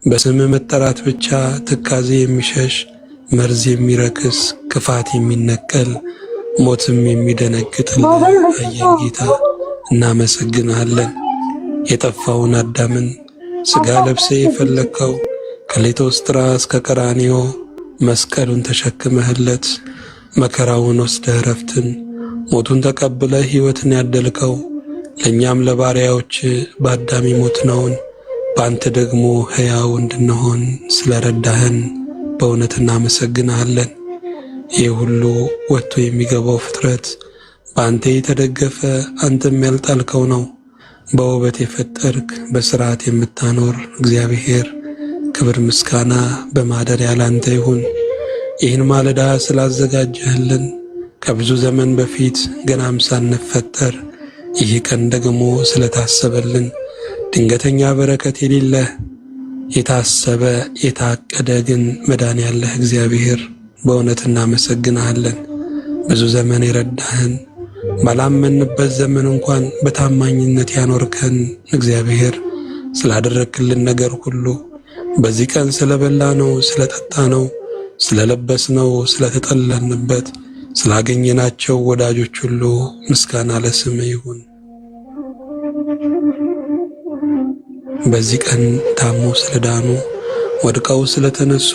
በስም መጠራት ብቻ ትካዜ የሚሸሽ መርዝ የሚረክስ ክፋት የሚነቀል ሞትም የሚደነግጥልህ ኃያል ጌታ እናመሰግንሃለን። የጠፋውን አዳምን ሥጋ ለብሰ የፈለግከው ከሊቶስጥራ እስከ ቀራንዮ መስቀሉን ተሸክመህለት መከራውን ወስደህ ረፍትን ሞቱን ተቀብለህ ሕይወትን ያደልከው ለእኛም ለባሪያዎች በአዳም ሞትነውን በአንተ ደግሞ ሕያው እንድንሆን ስለረዳህን በእውነት እናመሰግንሃለን። ይህ ሁሉ ወጥቶ የሚገባው ፍጥረት በአንተ የተደገፈ አንተም ያልጣልከው ነው። በውበት የፈጠርክ በሥርዓት የምታኖር እግዚአብሔር ክብር ምስጋና በማደሪያ ላንተ ይሁን። ይህን ማለዳ ስላዘጋጀህልን ከብዙ ዘመን በፊት ገናም ሳንፈጠር ይህ ቀን ደግሞ ስለታሰበልን ድንገተኛ በረከት የሌለህ የታሰበ የታቀደ ግን መዳን ያለህ እግዚአብሔር በእውነት እናመሰግንሃለን። ብዙ ዘመን የረዳህን ባላመንበት ዘመን እንኳን በታማኝነት ያኖርከን እግዚአብሔር ስላደረክልን ነገር ሁሉ በዚህ ቀን ስለበላነው፣ ስለጠጣነው፣ ስለለበስነው፣ ስለተጠለልንበት፣ ስላገኘናቸው ወዳጆች ሁሉ ምስጋና ለስም ይሁን። በዚህ ቀን ታሞ ስለዳኑ፣ ወድቀው ስለተነሱ፣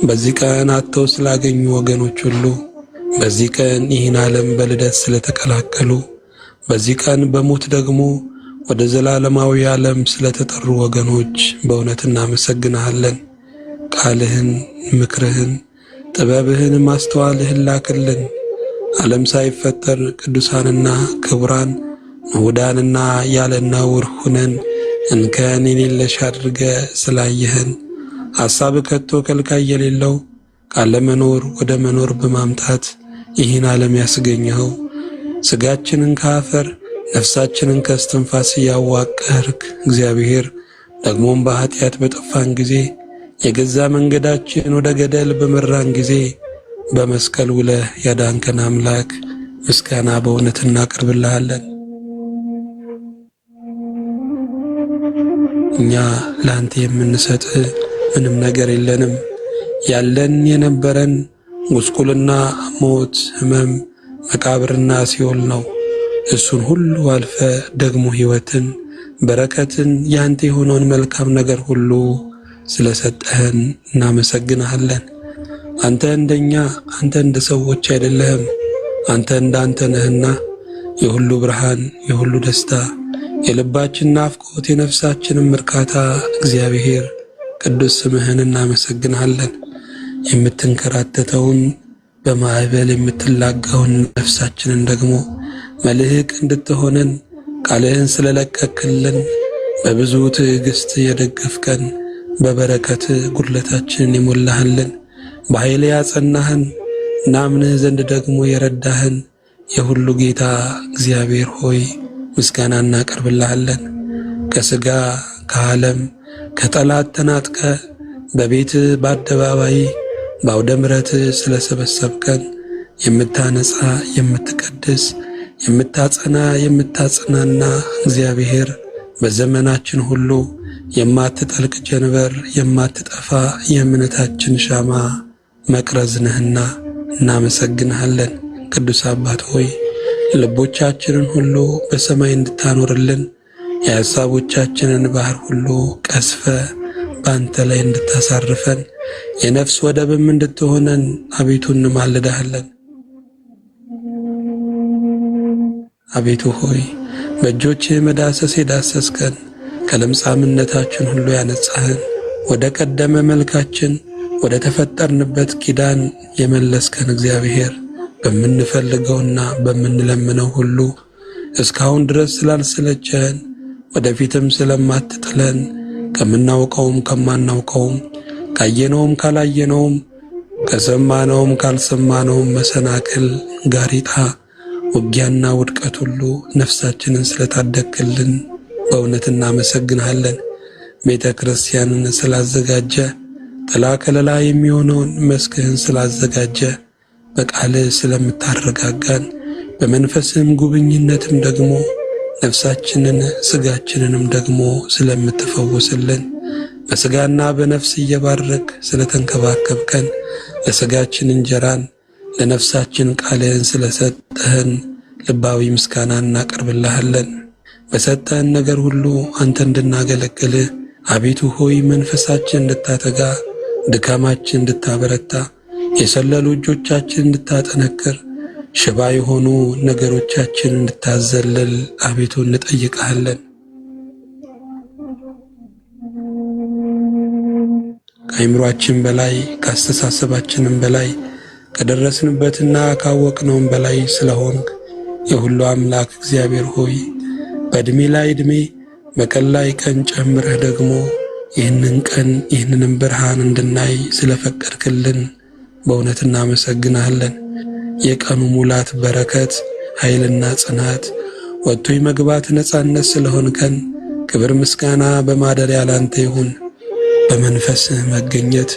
በዚህ ቀን አጥተው ስላገኙ ወገኖች ሁሉ፣ በዚህ ቀን ይህን ዓለም በልደት ስለተቀላቀሉ፣ በዚህ ቀን በሞት ደግሞ ወደ ዘላለማዊ ዓለም ስለተጠሩ ወገኖች በእውነት እናመሰግንሃለን። ቃልህን፣ ምክርህን፣ ጥበብህን፣ ማስተዋልህን ላክልን። ዓለም ሳይፈጠር ቅዱሳንና ክቡራን ንዑዳንና ያለ ነውር ሁነን እንከን የሌለሽ አድርገ ስላየህን ሐሳብ ከቶ ከልካይ የሌለው ቃለ መኖር ወደ መኖር በማምጣት ይህን ዓለም ያስገኘኸው ሥጋችንን ከአፈር ነፍሳችንን ከእስትንፋስ ያዋቀርክ እግዚአብሔር ደግሞም በኃጢአት በጠፋን ጊዜ የገዛ መንገዳችን ወደ ገደል በመራን ጊዜ በመስቀል ውለህ ያዳንከን አምላክ ምስጋና በእውነት እናቀርብልሃለን። እኛ ለአንተ የምንሰጥ ምንም ነገር የለንም። ያለን የነበረን ጉስቁልና፣ ሞት፣ ሕመም፣ መቃብርና ሲኦል ነው። እሱን ሁሉ አልፈ ደግሞ ሕይወትን፣ በረከትን፣ ያንተ የሆነውን መልካም ነገር ሁሉ ስለሰጠህን እናመሰግንሃለን። አንተ እንደኛ፣ አንተ እንደ ሰዎች አይደለህም። አንተ እንዳንተ ነህና የሁሉ ብርሃን፣ የሁሉ ደስታ፣ የልባችን ናፍቆት፣ የነፍሳችንም እርካታ እግዚአብሔር ቅዱስ ስምህን እናመሰግንሃለን። የምትንከራተተውን በማዕበል የምትላጋውን ነፍሳችንን ደግሞ መልህቅ እንድትሆነን ቃልህን ስለለቀክልን በብዙ ትዕግስት የደገፍከን በበረከት ጉድለታችንን የሞላህልን በኃይል ያጸናህን ናምንህ ዘንድ ደግሞ የረዳህን የሁሉ ጌታ እግዚአብሔር ሆይ ምስጋና እናቀርብልሃለን። ከሥጋ ከዓለም ከጠላት ተናጥቀ በቤት በአደባባይ በአውደ ምሕረት ስለሰበሰብከን የምታነጻ የምትቀድስ የምታጸና የምታጽናና እግዚአብሔር በዘመናችን ሁሉ የማትጠልቅ ጀንበር የማትጠፋ የእምነታችን ሻማ መቅረዝ ነህና እናመሰግንሃለን። ቅዱስ አባት ሆይ ልቦቻችንን ሁሉ በሰማይ እንድታኖርልን የሐሳቦቻችንን ባህር ሁሉ ቀስፈ በአንተ ላይ እንድታሳርፈን የነፍስ ወደብም እንድትሆነን አቤቱ እንማልድሃለን። አቤቱ ሆይ በእጆችህ መዳሰስ የዳሰስከን ከለምጻምነታችን ሁሉ ያነጻህን ወደ ቀደመ መልካችን ወደ ተፈጠርንበት ኪዳን የመለስከን እግዚአብሔር በምንፈልገውና በምንለምነው ሁሉ እስካሁን ድረስ ስላልሰለቸህን ወደፊትም ስለማትጥለን ከምናውቀውም ከማናውቀውም ካየነውም ካላየነውም ከሰማነውም ካልሰማነውም መሰናክል ጋሪጣ ውጊያና ውድቀት ሁሉ ነፍሳችንን ስለታደግክልን በእውነት እናመሰግንሃለን። ቤተ ክርስቲያንን ስላዘጋጀ ጥላ ከለላ የሚሆነውን መስክህን ስላዘጋጀ በቃልህ ስለምታረጋጋን በመንፈስህም ጉብኝነትም ደግሞ ነፍሳችንን ሥጋችንንም ደግሞ ስለምትፈውስልን በሥጋና በነፍስ እየባረክ ስለተንከባከብከን ለሥጋችን እንጀራን ለነፍሳችን ቃልህን ስለሰጠህን ልባዊ ምስጋና እናቀርብልሃለን። በሰጠህን ነገር ሁሉ አንተ እንድናገለግልህ አቤቱ ሆይ መንፈሳችን እንድታተጋ፣ ድካማችን እንድታበረታ፣ የሰለሉ እጆቻችን እንድታጠነክር፣ ሽባ የሆኑ ነገሮቻችን እንድታዘልል አቤቱ እንጠይቅሃለን። ከአይምሯችን በላይ ከአስተሳሰባችንም በላይ ከደረስንበትና ካወቅነውም በላይ ስለሆንክ የሁሉ አምላክ እግዚአብሔር ሆይ በዕድሜ ላይ ዕድሜ በቀን ላይ ቀን ጨምረህ ደግሞ ይህንን ቀን ይህንንም ብርሃን እንድናይ ስለፈቀድክልን በእውነት እናመሰግናለን። የቀኑ ሙላት በረከት፣ ኃይልና ጽናት፣ ወጥቶ የመግባት ነጻነት ስለሆንከን ክብር ምስጋና በማደሪያ ላንተ ይሁን። በመንፈስህ መገኘት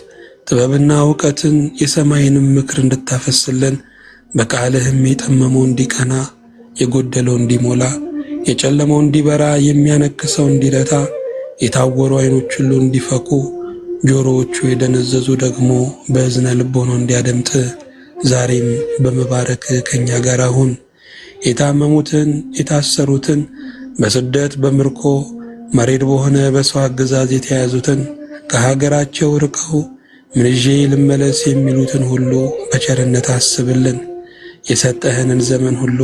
ጥበብና እውቀትን የሰማይንም ምክር እንድታፈስልን በቃልህም የጠመመው እንዲቀና የጎደለው እንዲሞላ የጨለመው እንዲበራ የሚያነክሰው እንዲረታ የታወሩ ዓይኖች ሁሉ እንዲፈኩ ጆሮዎቹ የደነዘዙ ደግሞ በእዝነ ልቦና እንዲያደምጥ ዛሬም በመባረክ ከኛ ጋር አሁን። የታመሙትን የታሰሩትን በስደት በምርኮ መሬድ በሆነ በሰው አገዛዝ የተያዙትን ከሀገራቸው ርቀው ምን ይዤ ልመለስ የሚሉትን ሁሉ በቸርነት አስብልን። የሰጠህንን ዘመን ሁሉ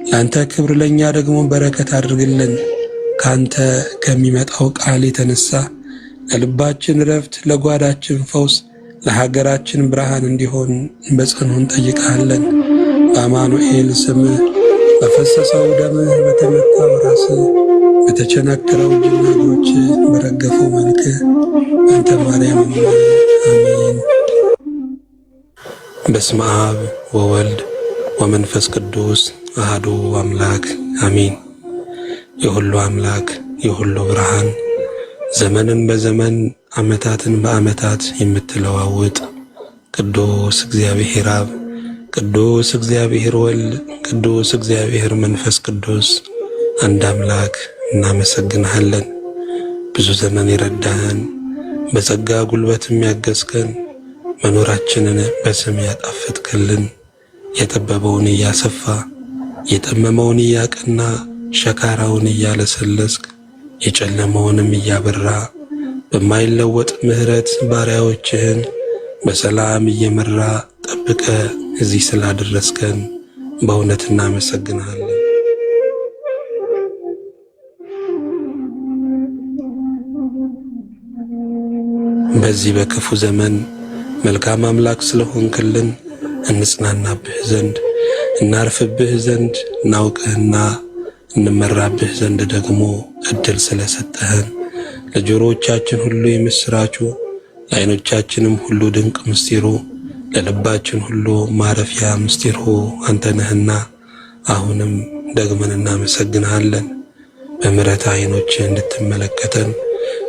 ለአንተ ክብር ለእኛ ደግሞ በረከት አድርግልን። ካንተ ከሚመጣው ቃል የተነሳ ለልባችን ረፍት፣ ለጓዳችን ፈውስ፣ ለሀገራችን ብርሃን እንዲሆን በጽኑ እንጠይቃለን። በአማኑኤል ስምህ በፈሰሰው ደምህ በተመታው ራስህ በተቸነከረው እጅና እግሮች በረገፈው መልክህ አንተ ማርያም አሜን። በስመ አብ ወወልድ ወመንፈስ ቅዱስ አሐዱ አምላክ አሜን። የሁሉ አምላክ የሁሉ ብርሃን ዘመንን በዘመን ዓመታትን በዓመታት የምትለዋውጥ ቅዱስ እግዚአብሔር አብ፣ ቅዱስ እግዚአብሔር ወልድ፣ ቅዱስ እግዚአብሔር መንፈስ ቅዱስ አንድ አምላክ እናመሰግንሃለን። ብዙ ዘመን የረዳህን በጸጋ ጉልበት የሚያገዝከን መኖራችንን በስም ያጣፈጥክልን የጠበበውን እያሰፋ የጠመመውን እያቀና ሸካራውን እያለሰለስክ የጨለመውንም እያበራ በማይለወጥ ምሕረት ባሪያዎችህን በሰላም እየመራ ጠብቀ እዚህ ስላደረስከን በእውነት እናመሰግንሃለን። በዚህ በክፉ ዘመን መልካም አምላክ ስለሆንክልን እንጽናናብህ ዘንድ እናርፍብህ ዘንድ እናውቅህና እንመራብህ ዘንድ ደግሞ እድል ስለሰጠህን ለጆሮዎቻችን ሁሉ የምስራቹ ለዓይኖቻችንም ሁሉ ድንቅ ምስጢሩ ለልባችን ሁሉ ማረፊያ ምስጢሩ አንተ ነህና አሁንም ደግመን እናመሰግንሃለን። በምሕረት ዓይኖች እንድትመለከተን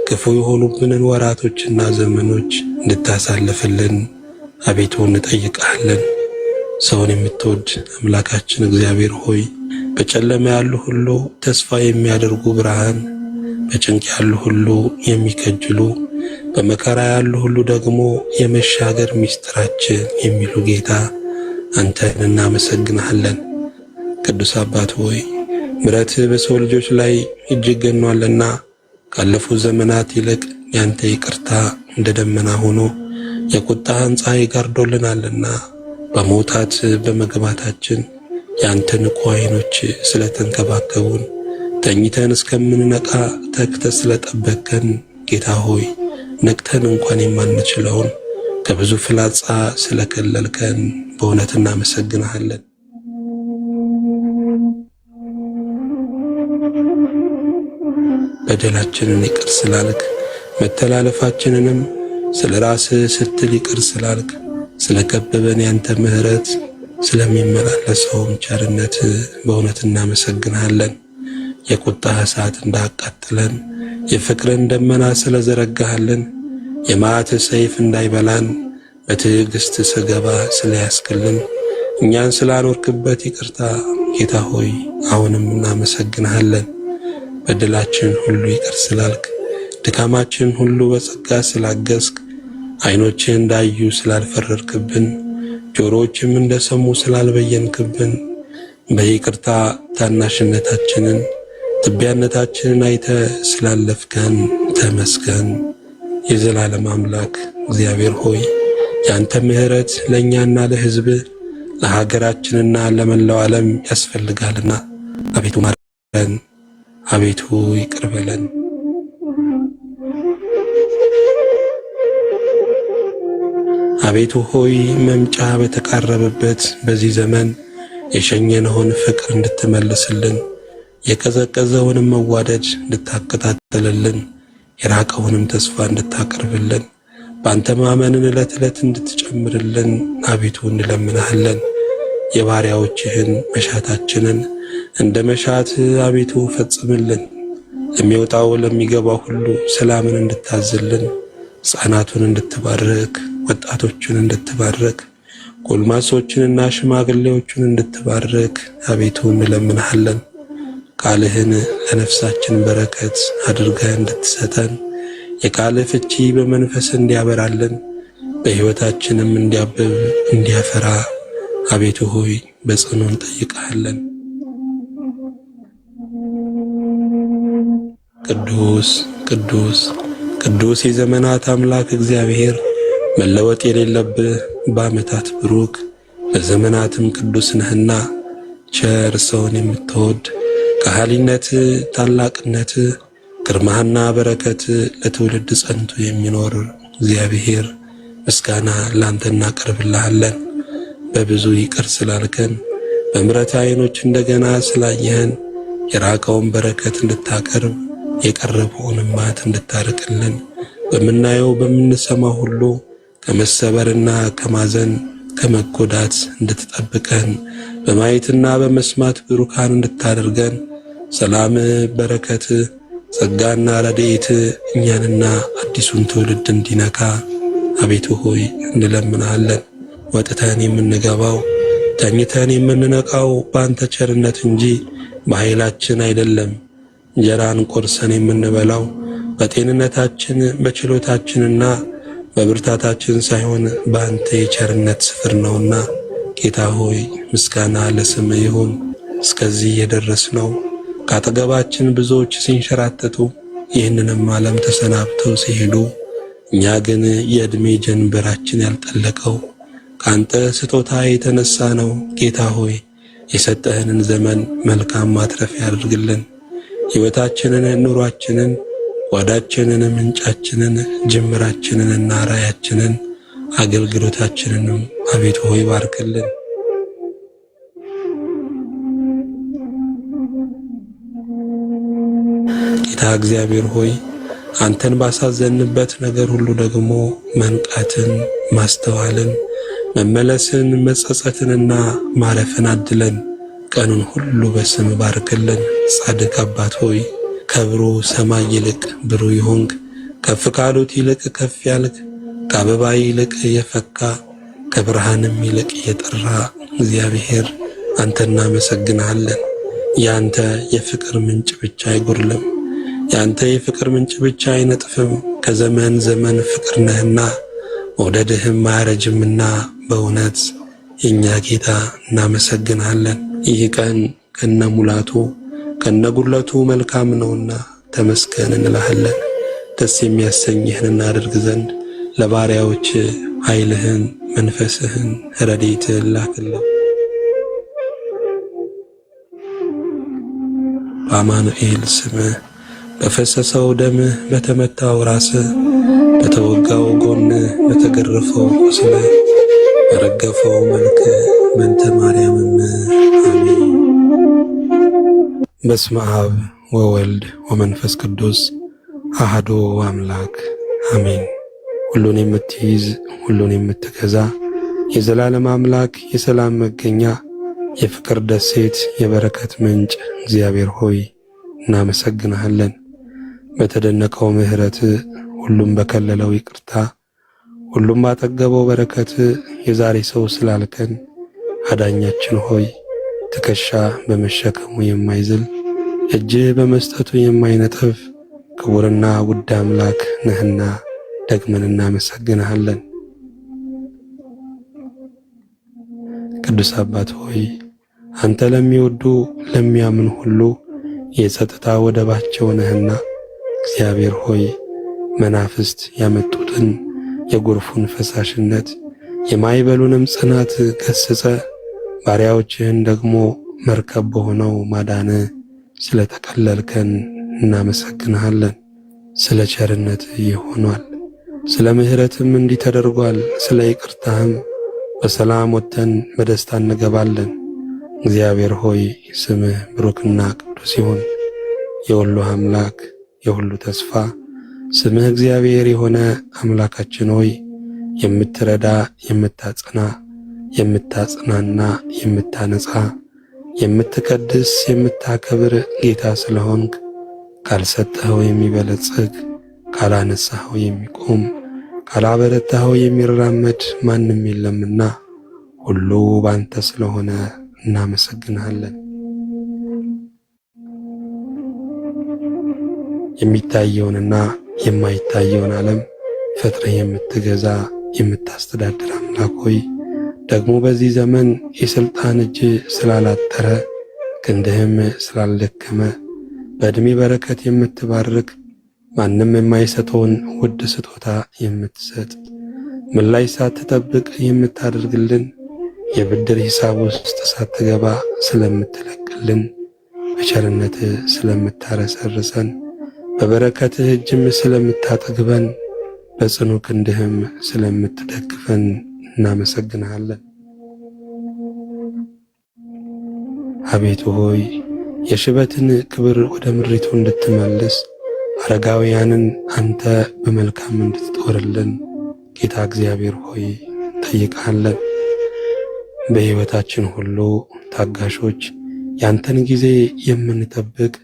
ክፉ የሆኑብንን ወራቶችና ዘመኖች እንድታሳልፍልን አቤቱ እንጠይቅሃለን። ሰውን የምትወድ አምላካችን እግዚአብሔር ሆይ በጨለማ ያሉ ሁሉ ተስፋ የሚያደርጉ ብርሃን፣ በጭንቅ ያሉ ሁሉ የሚከጅሉ፣ በመከራ ያሉ ሁሉ ደግሞ የመሻገር ምስጢራችን የሚሉ ጌታ አንተን እናመሰግንሃለን። ቅዱስ አባት ሆይ ምሕረትህ በሰው ልጆች ላይ እጅግ ገኗልና ካለፉት ዘመናት ይልቅ ያንተ ይቅርታ እንደ ደመና ሆኖ የቁጣህን ፀሐይ ጋርዶልናልና በመውጣት በመግባታችን ያንተ ንቁ ዓይኖች ስለተንከባከቡን ተኝተን እስከምንነቃ ተግተህ ስለጠበቅከን ጌታ ሆይ ነቅተን እንኳን የማንችለውን ከብዙ ፍላጻ ስለከለልከን በእውነት እናመሰግንሃለን። በደላችንን ይቅር ስላልክ መተላለፋችንንም ስለ ራስህ ስትል ይቅር ስላልክ ስለከበበን ያንተ ምሕረት ስለሚመላለሰውም ቸርነት በእውነት እናመሰግንሃለን። የቁጣህ እሳት እንዳያቃጥለን የፍቅርን ደመና ስለዘረጋሃልን የመዓትህ ሰይፍ እንዳይበላን በትዕግስት ስገባ ስለያስክልን እኛን ስላኖርክበት ይቅርታ ጌታ ሆይ አሁንም እናመሰግንሃለን። በደላችን ሁሉ ይቅር ስላልክ ድካማችን ሁሉ በጸጋ ስላገዝክ፣ ዓይኖችህ እንዳዩ ስላልፈረድክብን፣ ጆሮዎችም እንደሰሙ ስላልበየንክብን፣ በይቅርታ ታናሽነታችንን ትቢያነታችንን አይተ ስላለፍከን ተመስገን። የዘላለም አምላክ እግዚአብሔር ሆይ ያንተ ምሕረት ለእኛና ለሕዝብ ለሀገራችንና ለመላው ዓለም ያስፈልጋልና አቤቱ ማረን፣ አቤቱ ይቅር በለን። አቤቱ ሆይ መምጫ በተቃረበበት በዚህ ዘመን የሸኘነውን ፍቅር እንድትመልስልን፣ የቀዘቀዘውንም መዋደድ እንድታቀጣጥልልን፣ የራቀውንም ተስፋ እንድታቀርብልን፣ በአንተ ማመንን ዕለት ዕለት እንድትጨምርልን አቤቱ እንለምናሃለን። የባሪያዎችህን መሻታችንን እንደ መሻት አቤቱ ፈጽምልን። ለሚወጣው ለሚገባው ሁሉ ሰላምን እንድታዝልን፣ ሕፃናቱን እንድትባርክ፣ ወጣቶቹን እንድትባርክ፣ ጎልማሶችንና ሽማግሌዎቹን እንድትባርክ አቤቱ እንለምናሃለን። ቃልህን ለነፍሳችን በረከት አድርገህ እንድትሰጠን፣ የቃልህ ፍቺ በመንፈስ እንዲያበራልን፣ በሕይወታችንም እንዲያብብ እንዲያፈራ አቤቱ ሆይ በጽኑ እንጠይቅሃለን። ቅዱስ ቅዱስ ቅዱስ የዘመናት አምላክ እግዚአብሔር መለወጥ የሌለብህ በዓመታት ብሩክ በዘመናትም ቅዱስ ነህና ቸር ሰውን የምትወድ ከሃሊነት ታላቅነት ግርማህና በረከት ለትውልድ ጸንቶ የሚኖር እግዚአብሔር ምስጋና ላንተ እናቀርብልሃለን። በብዙ ይቅር ስላልከን በምሕረት ዓይኖች እንደገና ስላየህን የራቀውን በረከት እንድታቀርብ የቀረበውን ማት እንድታርቅልን በምናየው በምንሰማው ሁሉ ከመሰበርና ከማዘን ከመጎዳት እንድትጠብቀን በማየትና በመስማት ብሩካን እንድታደርገን ሰላም፣ በረከት፣ ጸጋና ረድኤት እኛንና አዲሱን ትውልድ እንዲነካ አቤቱ ሆይ እንለምናለን። ወጥተን የምንገባው ተኝተን የምንነቃው በአንተ ቸርነት እንጂ በኃይላችን አይደለም። እንጀራን ቆርሰን የምንበላው በጤንነታችን በችሎታችንና በብርታታችን ሳይሆን በአንተ የቸርነት ስፍር ነውና ጌታ ሆይ ምስጋና ለስምህ ይሁን። እስከዚህ የደረስነው ከአጠገባችን ብዙዎች ሲንሸራተቱ ይህንንም ዓለም ተሰናብተው ሲሄዱ፣ እኛ ግን የዕድሜ ጀንበራችን ያልጠለቀው ከአንተ ስጦታ የተነሳ ነው። ጌታ ሆይ የሰጠህንን ዘመን መልካም ማትረፊያ ያድርግልን። ሕይወታችንን፣ ኑሯችንን፣ ጓዳችንን፣ ምንጫችንን፣ ጅምራችንንና ራያችንን አገልግሎታችንንም አቤቱ ሆይ ባርክልን። ጌታ እግዚአብሔር ሆይ አንተን ባሳዘንበት ነገር ሁሉ ደግሞ መንቃትን፣ ማስተዋልን፣ መመለስን፣ መጸጸትንና ማረፍን አድለን። ቀኑን ሁሉ በስም ባርክልን። ጻድቅ አባት ሆይ ከብሩህ ሰማይ ይልቅ ብሩህ ይሆንክ፣ ከፍ ካሉት ይልቅ ከፍ ያልክ፣ ከአበባ ይልቅ የፈካ ከብርሃንም ይልቅ የጠራ እግዚአብሔር አንተ እናመሰግንሃለን። ያንተ የፍቅር ምንጭ ብቻ አይጎድልም፣ ያንተ የፍቅር ምንጭ ብቻ አይነጥፍም። ከዘመን ዘመን ፍቅር ነህና መውደድህም አያረጅምና በእውነት የእኛ ጌታ እናመሰግንሃለን። ይህ ቀን ከነሙላቱ ከነጉድለቱ መልካም ነውና ተመስገን እንልሃለን። ደስ የሚያሰኝህን እናደርግ ዘንድ ለባሪያዎች ኃይልህን፣ መንፈስህን፣ ረድኤትህን ላክልን። በአማኑኤል ስምህ በፈሰሰው ደምህ በተመታው ራስህ በተወጋው ጎንህ በተገረፈው ቁስልህ በረገፈው መልክ በእንተ ማርያምም አሜን። በስመ አብ ወወልድ ወመንፈስ ቅዱስ አሐዱ አምላክ አሜን። ሁሉን የምትይዝ ሁሉን የምትገዛ የዘላለም አምላክ የሰላም መገኛ የፍቅር ደሴት የበረከት ምንጭ እግዚአብሔር ሆይ እናመሰግንሃለን። በተደነቀው ምሕረት ሁሉም በከለለው ይቅርታ ሁሉም ባጠገበው በረከት የዛሬ ሰው ስላልከን አዳኛችን ሆይ ትከሻ በመሸከሙ የማይዝል እጅህ በመስጠቱ የማይነጥፍ ክቡርና ውድ አምላክ ነህና ደግመን እናመሰግንሃለን። ቅዱስ አባት ሆይ አንተ ለሚወዱ ለሚያምን ሁሉ የጸጥታ ወደባቸው ነህና እግዚአብሔር ሆይ መናፍስት ያመጡትን የጎርፉን ፈሳሽነት የማይበሉንም ጽናት ገስጸ ባሪያዎችህን ደግሞ መርከብ በሆነው ማዳን ስለተቀለልከን እናመሰግንሃለን። ስለ ቸርነት ይሆኗል፣ ስለ ምሕረትም እንዲህ ተደርጓል። ስለ ይቅርታህም በሰላም ወጥተን በደስታ እንገባለን። እግዚአብሔር ሆይ ስምህ ብሩክና ቅዱስ ይሁን። የሁሉ አምላክ የሁሉ ተስፋ ስምህ እግዚአብሔር የሆነ አምላካችን ሆይ የምትረዳ የምታጸና የምታጽናና የምታነጻ የምትቀድስ የምታከብር ጌታ ስለሆንክ ካልሰጠኸው የሚበለጽግ ካላነሳኸው የሚቆም ካላበረታኸው የሚራመድ ማንም የለምና ሁሉ ባንተ ስለሆነ እናመሰግንሃለን። የሚታየውንና የማይታየውን ዓለም ፈጥረህ የምትገዛ የምታስተዳድር አምላክ ሆይ ደግሞ በዚህ ዘመን የሥልጣን እጅ ስላላጠረ ክንድህም ስላልደከመ በዕድሜ በረከት የምትባርክ ማንም የማይሰጠውን ውድ ስጦታ የምትሰጥ ምላሽ ሳትጠብቅ የምታደርግልን የብድር ሂሳብ ውስጥ ሳትገባ ስለምትለቅልን በቸርነትህ ስለምታረሰርሰን በበረከትህ እጅም ስለምታጠግበን በጽኑ ክንድህም ስለምትደግፈን እናመሰግንሃለን። አቤቱ ሆይ የሽበትን ክብር ወደ ምድሪቱ እንድትመልስ አረጋውያንን አንተ በመልካም እንድትጦርልን ጌታ እግዚአብሔር ሆይ ጠይቃለን። በሕይወታችን ሁሉ ታጋሾች ያንተን ጊዜ የምንጠብቅ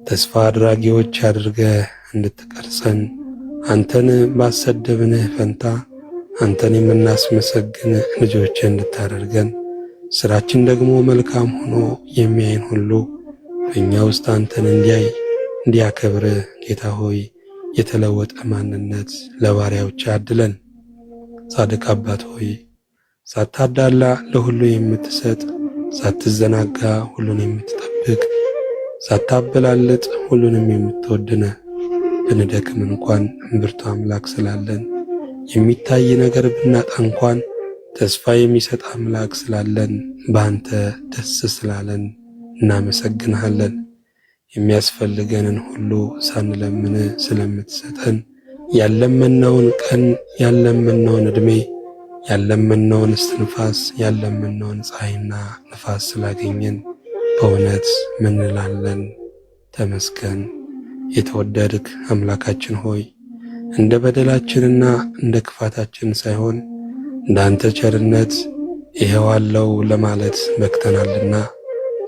ተስፋ አድራጊዎች አድርገህ እንድትቀርጸን አንተን ባሰደብንህ ፈንታ አንተን የምናስመሰግን ልጆች እንድታደርገን ሥራችን ደግሞ መልካም ሆኖ የሚያይን ሁሉ በእኛ ውስጥ አንተን እንዲያይ እንዲያከብርህ ጌታ ሆይ የተለወጠ ማንነት ለባሪያዎች አድለን። ጻድቅ አባት ሆይ ሳታዳላ ለሁሉ የምትሰጥ ሳትዘናጋ ሁሉን የምትጠብቅ ሳታበላልጥ ሁሉንም የምትወድነ ብንደክም እንኳን ብርቱ አምላክ ስላለን የሚታይ ነገር ብናጣ እንኳን ተስፋ የሚሰጥ አምላክ ስላለን በአንተ ደስ ስላለን እናመሰግንሃለን። የሚያስፈልገንን ሁሉ ሳንለምን ስለምትሰጠን ያለመነውን ቀን ያለመነውን ዕድሜ ያለመነውን እስትንፋስ ያለመነውን ፀሐይና ነፋስ ስላገኘን በእውነት ምን እንላለን? ተመስገን። የተወደድክ አምላካችን ሆይ እንደ በደላችንና እንደ ክፋታችን ሳይሆን እንደ አንተ ቸርነት ይኸው አለው ለማለት በቅተናልና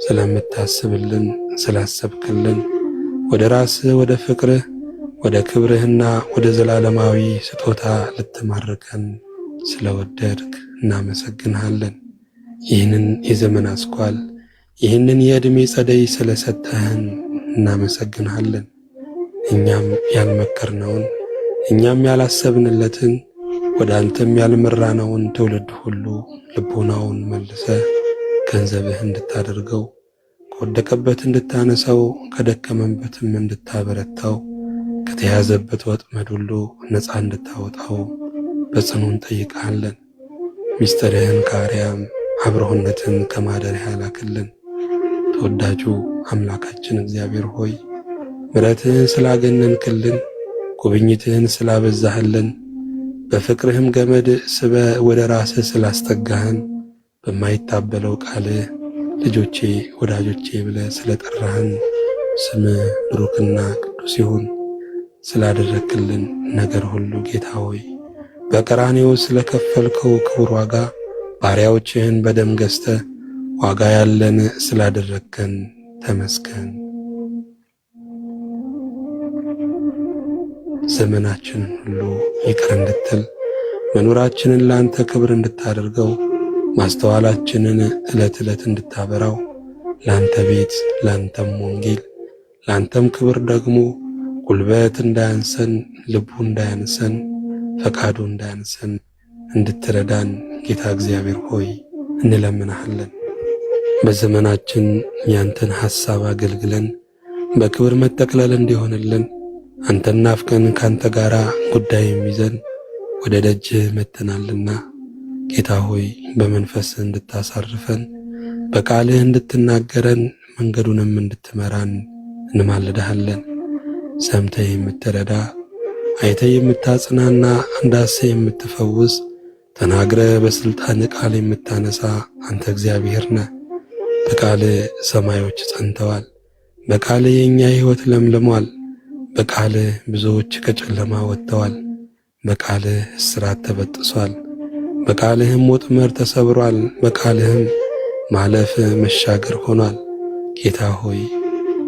ስለምታስብልን ስላሰብክልን ወደ ራስህ ወደ ፍቅርህ ወደ ክብርህና ወደ ዘላለማዊ ስጦታ ልትማርከን ስለወደድክ እናመሰግንሃለን። ይህንን የዘመን አስኳል ይህንን የዕድሜ ጸደይ ስለሰጠህን እናመሰግንሃለን። እኛም ያልመከርነውን እኛም ያላሰብንለትን ወደ አንተም ያልመራነውን ትውልድ ሁሉ ልቦናውን መልሰ ገንዘብህ እንድታደርገው ከወደቀበት እንድታነሳው ከደከመበትም እንድታበረታው ከተያዘበት ወጥመድ ሁሉ ነፃ እንድታወጣው በጽኑ እንጠይቃለን። ሚስጥርህን ከአርያም አብሮህነትን ከማደሪያ ላክልን። ተወዳጁ አምላካችን እግዚአብሔር ሆይ ምሕረትህን ስላገነንክልን ጉብኝትህን ስላበዛህልን በፍቅርህም ገመድ ስበ ወደ ራስህ ስላስጠጋህን በማይታበለው ቃልህ ልጆቼ ወዳጆቼ ብለህ ስለጠራህን ስምህ ብሩክና ቅዱስ ይሁን። ስላደረክልን ነገር ሁሉ ጌታ ሆይ በቀራንዮ ስለከፈልከው ክቡር ዋጋ ባሪያዎችህን በደም ገዝተህ ዋጋ ያለን ስላደረከን ተመስገን። ዘመናችንን ሁሉ ይቅር እንድትል መኖራችንን ለአንተ ክብር እንድታደርገው ማስተዋላችንን ዕለት ዕለት እንድታበራው ለአንተ ቤት ለአንተም ወንጌል ለአንተም ክብር ደግሞ ጉልበት እንዳያንሰን፣ ልቡ እንዳያንሰን፣ ፈቃዱ እንዳያንሰን እንድትረዳን ጌታ እግዚአብሔር ሆይ እንለምናሃለን። በዘመናችን ያንተን ሐሳብ አገልግለን በክብር መጠቅለል እንዲሆንልን አንተን ናፍቀን ካንተ ጋራ ጉዳይ የሚይዘን ወደ ደጅህ መጥተናልና ጌታ ሆይ በመንፈስህ እንድታሳርፈን በቃልህ እንድትናገረን መንገዱንም እንድትመራን እንማልድሃለን። ሰምተህ የምትረዳ አይተህ የምታጽናና እንዳሰህ የምትፈውስ ተናግረህ በስልጣን ቃል የምታነሳ አንተ እግዚአብሔር ነህ። በቃልህ ሰማዮች ጸንተዋል። በቃልህ የኛ ሕይወት ለምልሟል። በቃልህ ብዙዎች ከጨለማ ወጥተዋል። በቃልህ እስራት ተበጥሷል። በቃልህም ወጥመድ ተሰብሯል። በቃልህም ማለፍ መሻገር ሆኗል። ጌታ ሆይ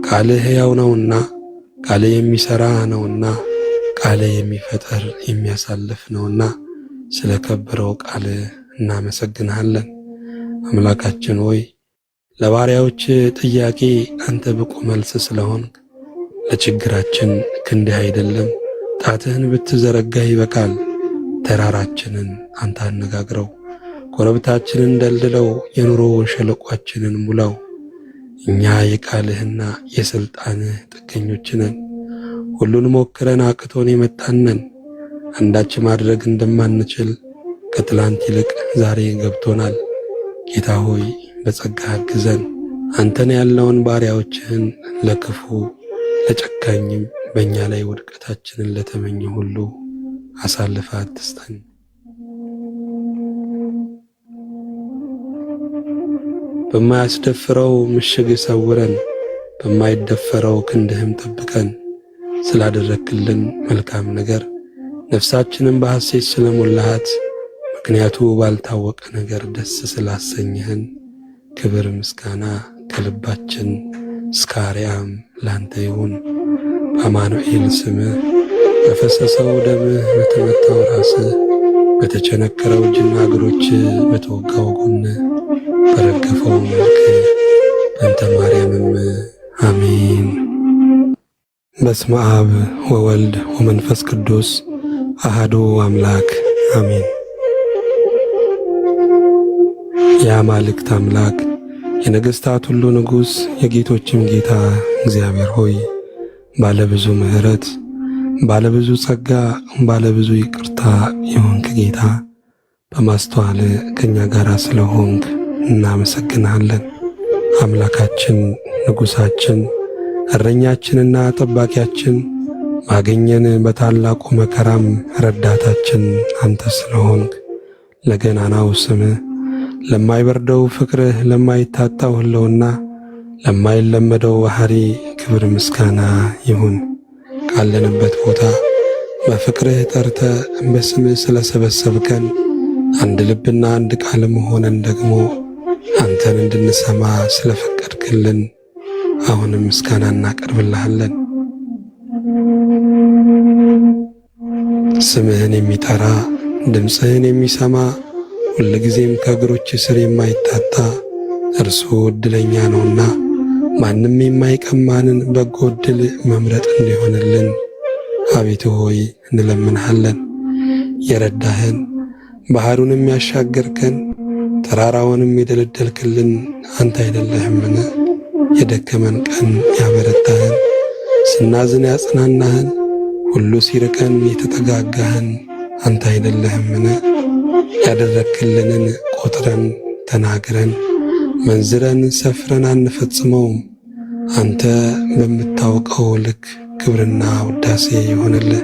ቃልህ ሕያው ነውና፣ ቃልህ የሚሠራ ነውና፣ ቃልህ የሚፈጠር የሚያሳልፍ ነውና ስለ ከበረው ቃልህ እናመሰግንሃለን። አምላካችን ሆይ ለባሪያዎች ጥያቄ አንተ ብቁ መልስ ስለሆንክ ለችግራችን ክንድህ አይደለም ጣትህን ብትዘረጋ ይበቃል። ተራራችንን አንተ አነጋግረው፣ ኮረብታችንን ደልድለው፣ የኑሮ ሸለቋችንን ሙላው። እኛ የቃልህና የሥልጣንህ ጥገኞች ነን። ሁሉን ሞክረን አቅቶን የመጣነን አንዳች ማድረግ እንደማንችል ከትላንት ይልቅ ዛሬ ገብቶናል። ጌታ ሆይ በጸጋህ አግዘን። አንተን ያለውን ባሪያዎችህን ለክፉ ለጨካኝም በእኛ ላይ ውድቀታችንን ለተመኘ ሁሉ አሳልፈህ አትስጠን። በማያስደፍረው ምሽግ ሰውረን፣ በማይደፈረው ክንድህም ጠብቀን። ስላደረክልን መልካም ነገር ነፍሳችንን በሐሴት ስለሞላሃት ምክንያቱ ባልታወቀ ነገር ደስ ስላሰኘህን ክብር ምስጋና ከልባችን እስከ አርያም ላንተ ይሁን። በአማኑኤል ስምህ በፈሰሰው ደምህ በተመታው ራስህ በተቸነከረው እጅና እግሮች በተወጋው ጎን በረገፈው መልክ በእንተ ማርያምም አሜን። በስመ አብ ወወልድ ወመንፈስ ቅዱስ አሐዱ አምላክ አሜን። የአማልክት አምላክ የነገሥታት ሁሉ ንጉሥ የጌቶችም ጌታ እግዚአብሔር ሆይ ባለብዙ ምሕረት ባለብዙ ጸጋ ባለብዙ ይቅርታ የሆንክ ጌታ በማስተዋል ከኛ ጋር ስለሆንክ እናመሰግንሃለን። አምላካችን ንጉሣችን እረኛችንና ጠባቂያችን ባገኘን በታላቁ መከራም ረዳታችን አንተ ስለሆንክ ለገናናው ስምህ ለማይበርደው ፍቅርህ ለማይታጣው ህልውና ለማይለመደው ባህሪ ክብር ምስጋና ይሁን። ካለንበት ቦታ በፍቅርህ ጠርተ በስምህ ስለሰበሰብከን አንድ ልብና አንድ ቃልም ሆነን ደግሞ አንተን እንድንሰማ ስለፈቀድክልን አሁንም ምስጋና እናቀርብልሃለን። ስምህን የሚጠራ ድምፅህን የሚሰማ ሁልጊዜም ከእግሮች ስር የማይታጣ እርሱ ዕድለኛ ነውና ማንም የማይቀማንን በጎ ዕድል መምረጥ እንዲሆንልን አቤቱ ሆይ እንለምንሃለን። የረዳህን ባሕሩንም ያሻገርከን ተራራውንም የደለደልክልን አንተ አይደለህምን? የደከመን ቀን ያበረታህን ስናዝን ያጽናናህን ሁሉ ሲርቀን የተጠጋጋህን አንተ አይደለህምን? ያደረክልንን ቆጥረን ተናግረን መንዝረን ሰፍረን አንፈጽመውም። አንተ በምታውቀው ልክ ክብርና ውዳሴ ይሆንልህ።